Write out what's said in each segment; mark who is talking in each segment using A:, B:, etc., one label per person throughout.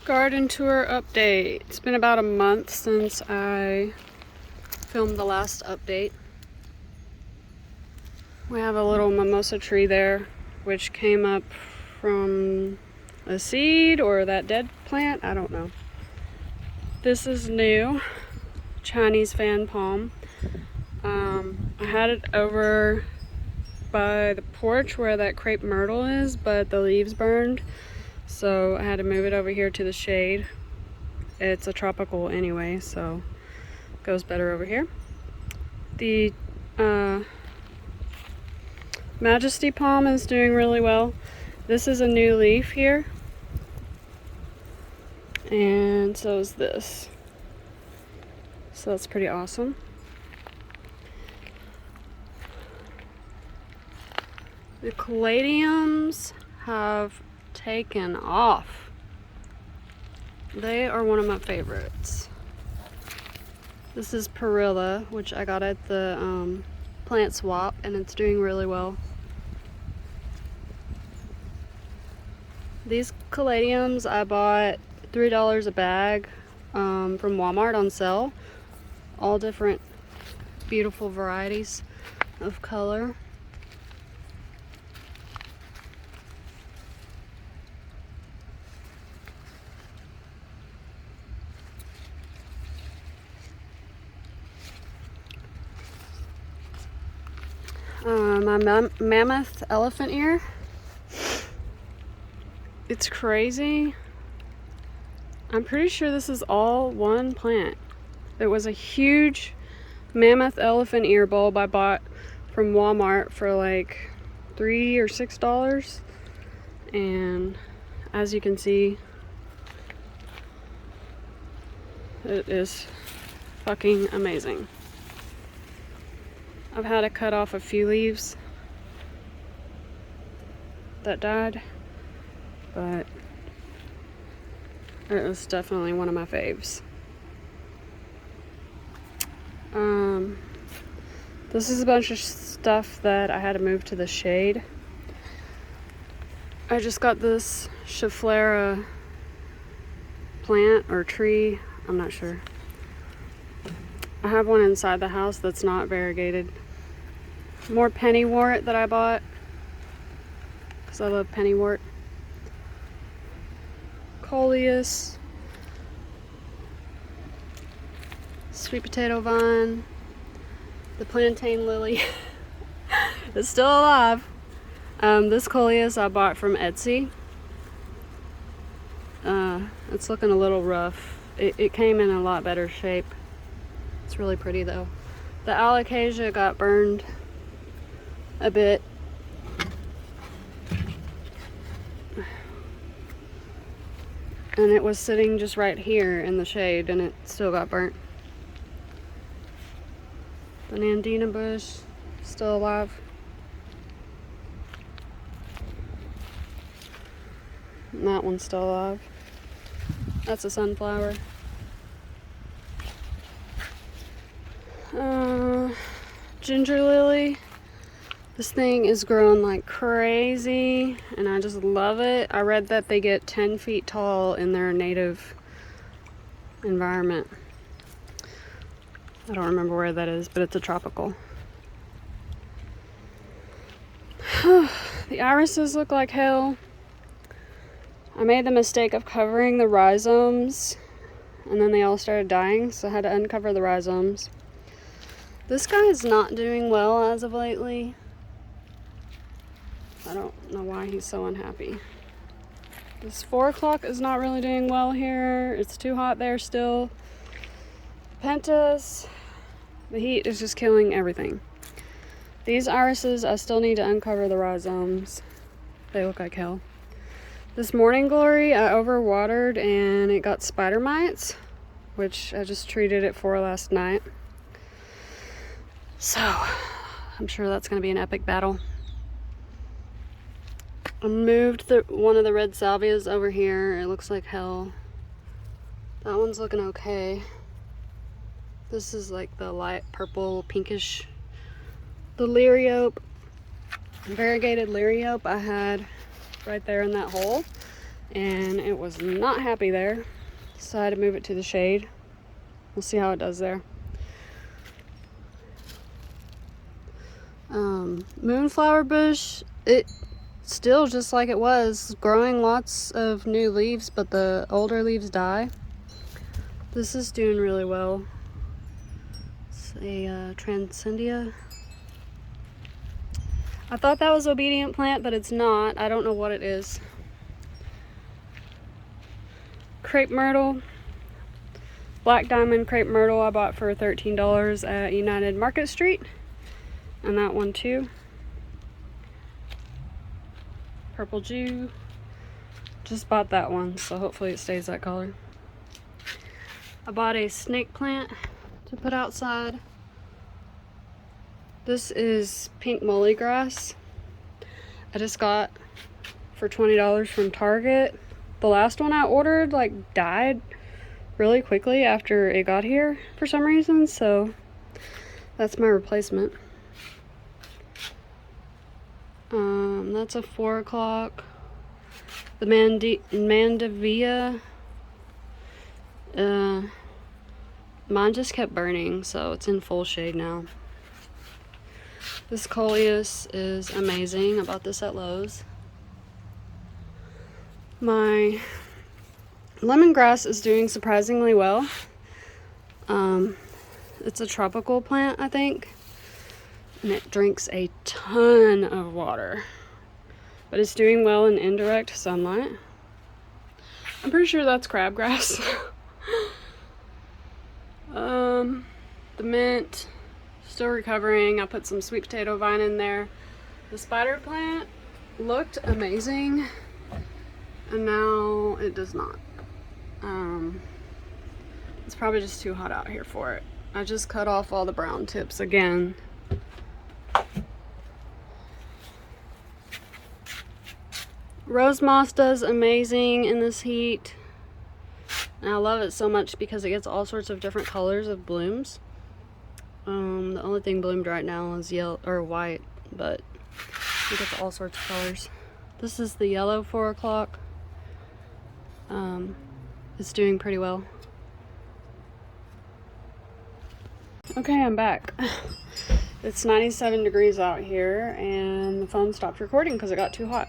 A: Garden tour update. It's been about a month since I filmed the last update. We have a little mimosa tree there, which came up from a seed or that dead plant, I don't know. This is new, Chinese fan palm. I had it over by the porch where that crepe myrtle is, but the leaves burned. So I had to move it over here to the shade. It's a tropical anyway, so it goes better over here. The Majesty palm is doing really well. This is a new leaf here. And so is this. So that's pretty awesome. The caladiums have taken off. They are one of my favorites. This is Perilla, which I got at the plant swap, and it's doing really well. These caladiums I bought $3 a bag from Walmart on sale. All different beautiful varieties of color. My mammoth elephant ear. It's crazy. I'm pretty sure this is all one plant. It was a huge mammoth elephant ear bulb I bought from Walmart for like $3 or $6. And as you can see, it is fucking amazing. I've had to cut off a few leaves that died, but it was definitely one of my faves. This is a bunch of stuff that I had to move to the shade. I just got this Schefflera plant or tree, I'm not sure. I have one inside the house that's not variegated. More pennywort that I bought because I love pennywort. Coleus, sweet potato vine, the plantain lily is still alive. This coleus I bought from Etsy. It's looking a little rough. It came in a lot better shape. It's really pretty though. The Calacasia got burned a bit. And it was sitting just right here in the shade and it still got burnt. The Nandina bush, still alive. And that one's still alive. That's a sunflower. Ginger lily. This thing is growing like crazy and I just love it. I read that they get 10 feet tall in their native environment. I don't remember where that is, but it's a tropical. The irises look like hell. I made the mistake of covering the rhizomes and then they all started dying, so I had to uncover the rhizomes. This guy is not doing well as of lately. I don't know why he's so unhappy. This 4 o'clock is not really doing well here. It's too hot there still. Pentas, the heat is just killing everything. These irises, I still need to uncover the rhizomes. They look like hell. This morning glory, I overwatered and it got spider mites, which I just treated it for last night. So, I'm sure that's going to be an epic battle. I moved one of the red salvias over here. It looks like hell. That one's looking okay. This is like the light purple, pinkish. The variegated liriope I had right there in that hole. and it was not happy there, so I had to move it to the shade. We'll see how it does there. Moonflower bush, it still just like it was, growing lots of new leaves, but the older leaves die. This is doing really well. It's a Transcendia. I thought that was obedient plant, but it's not. I don't know what it is. Crepe myrtle, black diamond crepe myrtle I bought for $13 at United Market Street. And that one too. Purple Jew. Just bought that one, so hopefully it stays that color. I bought a snake plant to put outside. This is pink mully grass. I just got for $20 from Target. The last one I ordered like died really quickly after it got here for some reason, so that's my replacement. That's a 4 o'clock. The Mandevilla, mine just kept burning, so it's in full shade now. This coleus is amazing. I bought this at Lowe's. My lemongrass is doing surprisingly well. It's a tropical plant, I think, and it drinks a ton of water, but it's doing well in indirect sunlight. I'm pretty sure that's crabgrass. The mint, still recovering. I put some sweet potato vine in there. The spider plant looked amazing, and now it does not. It's probably just too hot out here for it. I just cut off all the brown tips again. Rose moss does amazing in this heat, and I love it so much because it gets all sorts of different colors of blooms. The only thing bloomed right now is yellow or white, but it gets all sorts of colors. This is the yellow 4 o'clock. It's doing pretty well. Okay, I'm back. It's 97 degrees out here, and the phone stopped recording because it got too hot.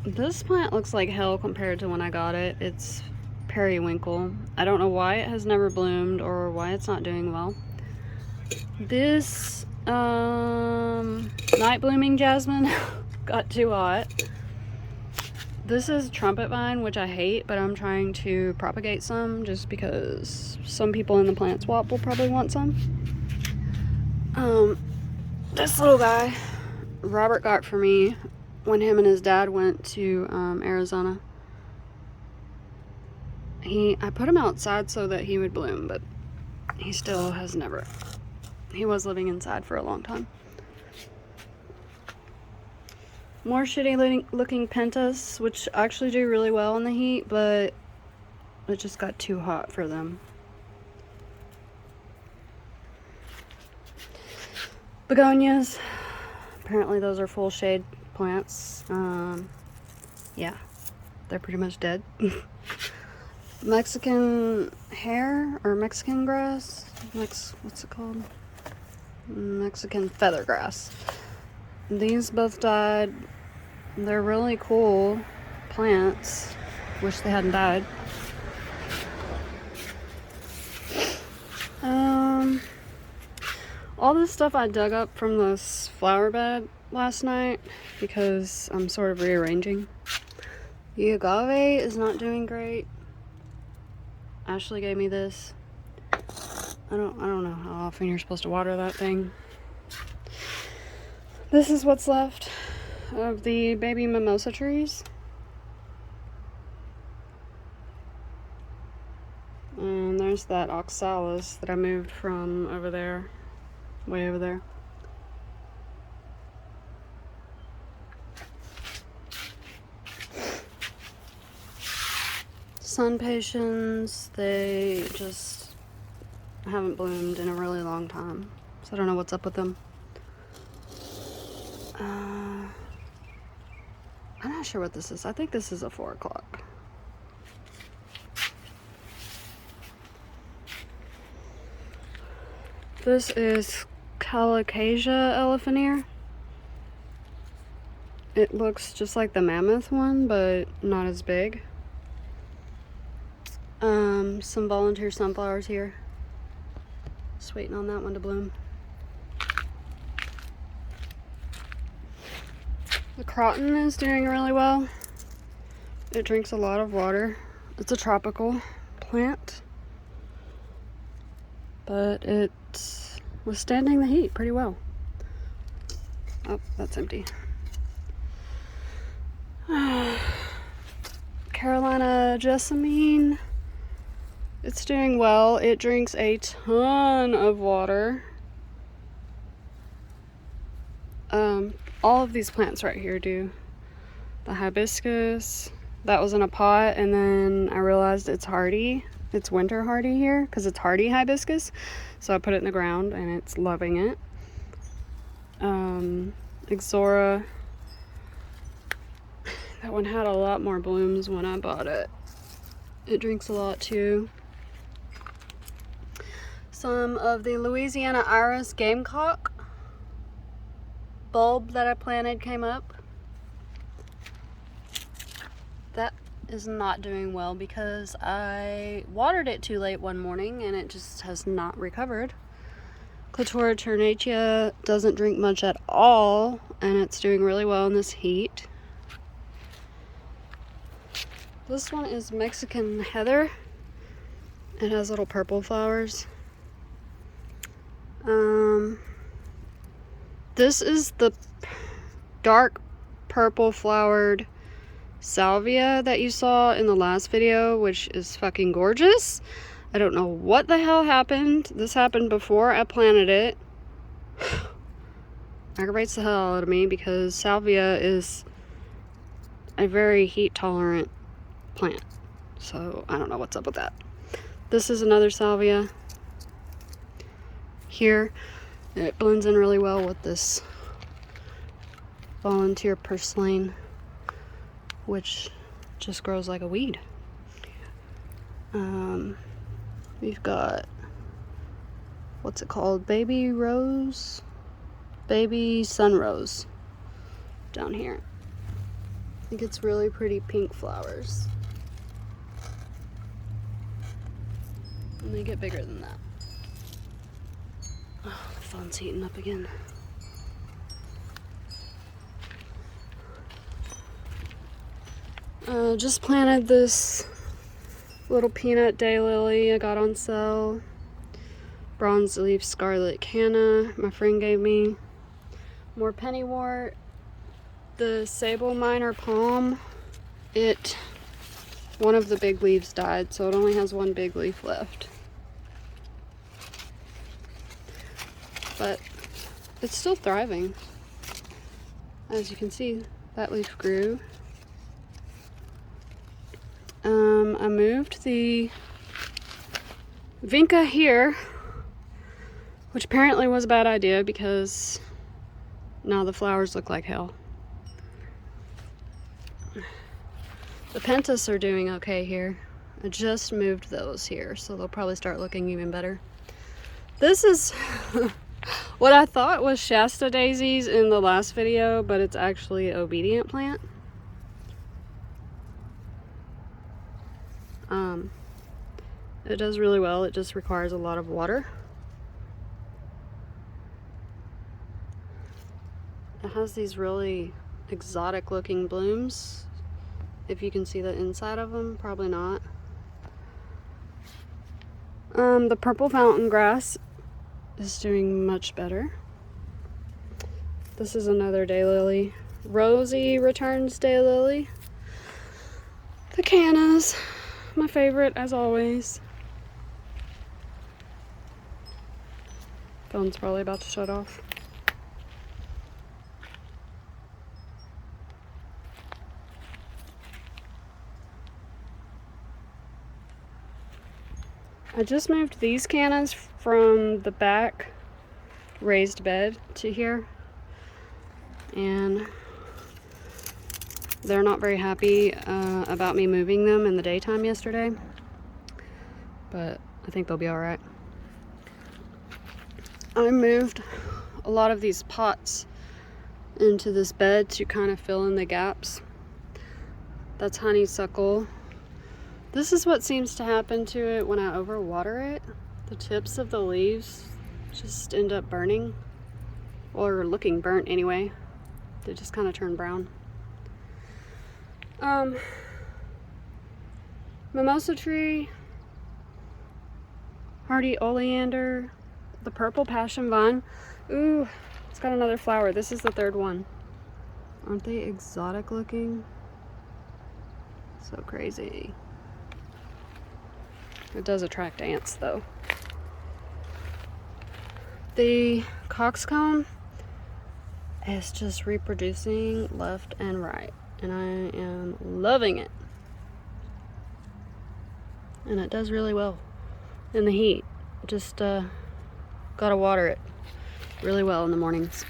A: This plant looks like hell compared to when I got it. It's periwinkle. I don't know why it has never bloomed or why it's not doing well. This night blooming jasmine got too hot. This is trumpet vine, which I hate, but I'm trying to propagate some just because some people in the plant swap will probably want some. This little guy Robert got for me when him and his dad went to Arizona. I put him outside so that he would bloom, but he still has never. He was living inside for a long time. More shitty looking pentas, which actually do really well in the heat, but it just got too hot for them. Begonias. Apparently those are full shade plants. Yeah, they're pretty much dead. Mexican hair or Mexican grass. What's it called? Mexican feather grass. These both died. They're really cool plants. Wish they hadn't died. All this stuff I dug up from this flower bed last night because I'm sort of rearranging. The agave is not doing great. Ashley gave me this. I don't know how often you're supposed to water that thing. This is what's left of the baby mimosa trees. And there's that oxalis that I moved from over there, way over there. Sun patience, they just haven't bloomed in a really long time, so I don't know what's up with them. I'm not sure what this is. I think this is a 4 o'clock. This is Calacasia Elephant Ear. It looks just like the mammoth one, but not as big. Some volunteer sunflowers here. Just waiting on that one to bloom. The croton is doing really well. It drinks a lot of water. It's a tropical plant, but it's withstanding the heat pretty well. Oh, that's empty. Carolina jessamine. It's doing well. It drinks a ton of water. All of these plants right here do. The hibiscus, that was in a pot, and then I realized it's hardy. It's winter hardy here because it's hardy hibiscus. So I put it in the ground and it's loving it. Ixora. That one had a lot more blooms when I bought it. It drinks a lot too. Some of the Louisiana Iris gamecock bulb that I planted came up. That is not doing well because I watered it too late one morning and it just has not recovered. Clitora ternatia doesn't drink much at all and it's doing really well in this heat. This one is Mexican heather. It has little purple flowers. This is the dark purple flowered salvia that you saw in the last video, which is fucking gorgeous. I don't know what the hell happened. This happened before I planted it. Aggravates the hell out of me because salvia is a very heat tolerant plant. So I don't know what's up with that. This is another salvia. Here, it blends in really well with this volunteer purslane, which just grows like a weed. We've got, what's it called? Baby rose? Baby sun rose down here. I think it's really pretty pink flowers. And they get bigger than that. Oh, the phone's heating up again. Just planted this little peanut daylily I got on sale. Bronze leaf scarlet canna my friend gave me. More pennywort. The sable minor palm. One of the big leaves died, so it only has one big leaf left. But it's still thriving. As you can see, that leaf grew. I moved the vinca here, which apparently was a bad idea because now the flowers look like hell. The pentas are doing okay here. I just moved those here, so they'll probably start looking even better. This is what I thought was Shasta daisies in the last video, but it's actually an obedient plant. It does really well. It just requires a lot of water. It has these really exotic looking blooms. If you can see the inside of them, probably not. The purple fountain grass is doing much better. This is another daylily. Rosie returns daylily. The cannas, my favorite as always. Phone's probably about to shut off. I just moved these cannas from the back raised bed to here, and They're not very happy about me moving them in the daytime yesterday, but I think they'll be all right. I moved a lot of these pots into this bed to kind of fill in the gaps. That's honeysuckle. This is what seems to happen to it when I overwater it. The tips of the leaves just end up burning, or looking burnt anyway. They just kind of turn brown. Mimosa tree, hardy oleander, the purple passion vine. Ooh, it's got another flower. This is the third one. Aren't they exotic looking? So crazy. It does attract ants though. The coxcomb is just reproducing left and right, and I am loving it. And it does really well in the heat. Just gotta water it really well in the mornings.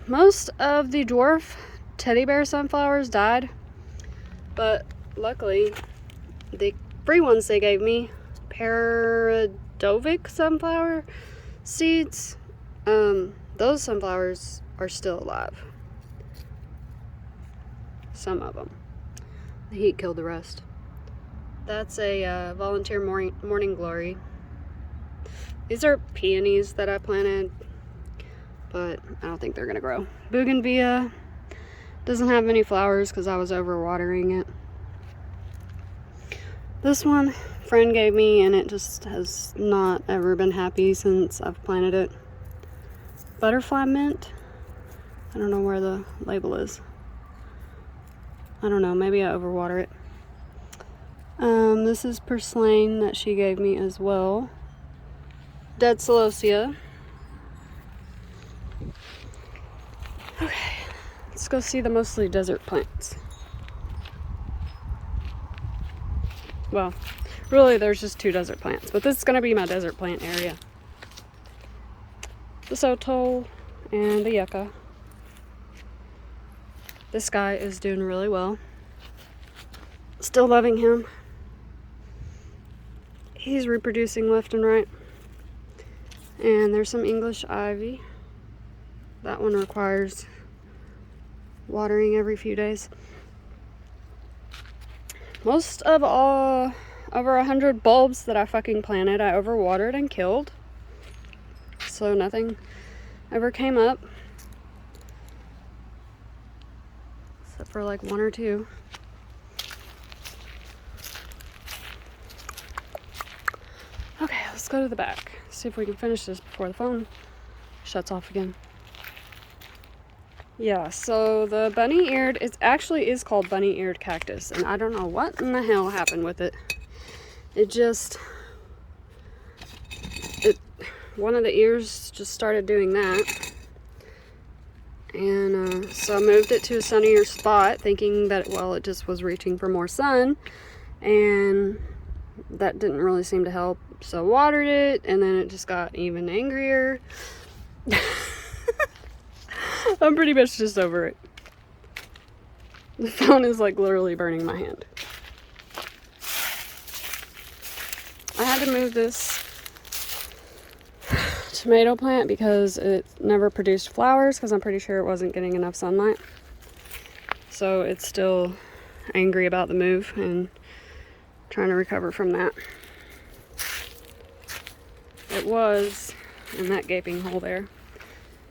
A: Most of the dwarf teddy bear sunflowers died, but luckily the free ones they gave me, Paradovic sunflower seeds, those sunflowers are still alive. Some of them. The heat killed the rest. That's a volunteer morning glory. These are peonies that I planted, but I don't think they're gonna grow. Bougainvillea doesn't have any flowers because I was overwatering it. This one, friend gave me, and it just has not ever been happy since I've planted it. Butterfly mint. I don't know where the label is. I don't know, maybe I overwater it. This is purslane that she gave me as well. Dead celosia. Okay, let's go see the mostly desert plants. Well, really there's just 2 desert plants, but this is gonna be my desert plant area. The sotol and the yucca. This guy is doing really well. Still loving him. He's reproducing left and right. And there's some English ivy. That one requires watering every few days. Most of all, over 100 bulbs that I fucking planted, I overwatered and killed. So nothing ever came up. Except for like 1 or 2. Okay, let's go to the back. See if we can finish this before the phone shuts off again. Yeah, so the bunny-eared, it actually is called bunny-eared cactus, and I don't know what in the hell happened with it. One of the ears just started doing that. And so I moved it to a sunnier spot, thinking that, well, it just was reaching for more sun, and that didn't really seem to help. So I watered it, and then it just got even angrier. I'm pretty much just over it. The phone is like literally burning my hand. I had to move this tomato plant because it never produced flowers, because I'm pretty sure it wasn't getting enough sunlight. So it's still angry about the move and trying to recover from that. It was in that gaping hole there.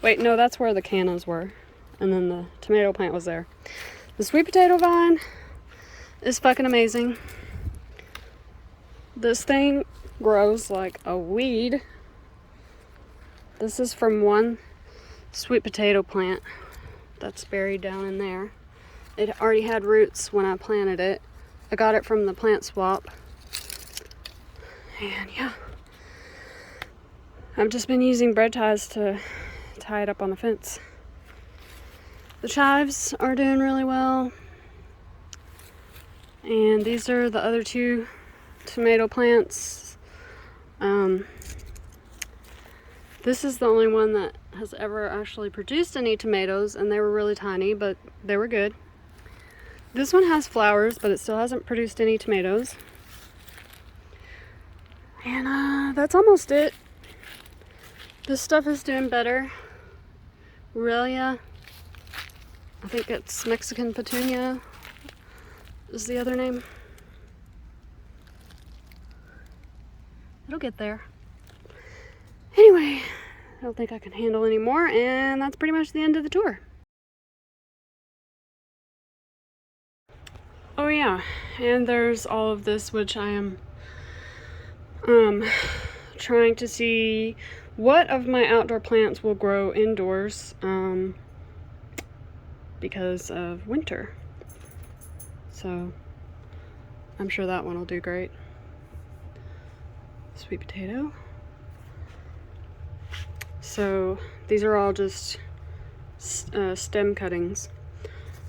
A: Wait, no, that's where the cannas were. And then the tomato plant was there. The sweet potato vine is fucking amazing. This thing grows like a weed. This is from one sweet potato plant that's buried down in there. It already had roots when I planted it. I got it from the plant swap. And yeah. I've just been using bread ties to tie it up on the fence. The chives are doing really well. And these are the other 2 the This is the only one that has ever actually produced any tomatoes, and they were really tiny, but they were good. This one has flowers, but it still hasn't produced any tomatoes. And that's almost it. This stuff is doing better. Aurelia, I think it's Mexican petunia is the other name. It'll get there. Anyway, I don't think I can handle any more, and that's pretty much the end of the tour. Oh yeah, and there's all of this, which I am trying to see what of my outdoor plants will grow indoors because of winter. So I'm sure that one will do great. Sweet potato. So these are all just stem cuttings.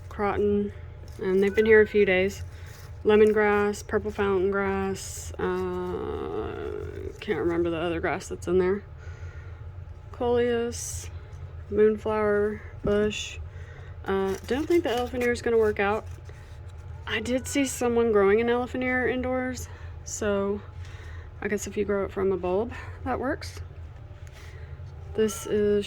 A: Croton, and they've been here a few days. Lemongrass, purple fountain grass, can't remember the other grass that's in there. Coleus, moonflower bush. Don't think the elephant ear is going to work out. I did see someone growing an elephant ear indoors, so I guess if you grow it from a bulb, that works. This is